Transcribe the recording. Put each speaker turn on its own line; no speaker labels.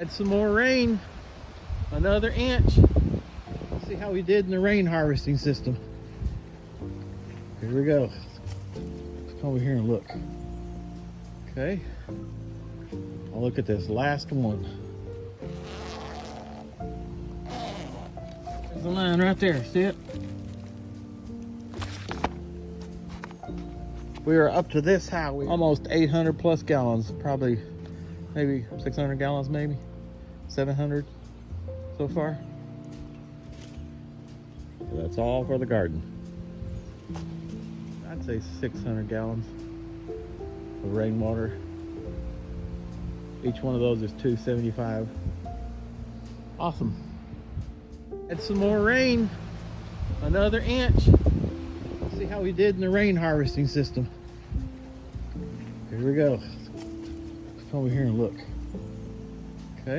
Had some more rain, another inch. Let's see how we did in the rain harvesting system. Here we go. Let's come over here and look. Okay. I'll look at this last one. There's the line right there, see it? We are up to this high, almost 800 plus gallons, probably maybe 600 gallons, maybe 700 so far. So that's all for the garden. I'd say 600 gallons of rainwater. Each one of those is $2.75. Awesome. Had some more rain, another inch. Let's see how we did in the rain harvesting system. Here we go. Let's come over here and look.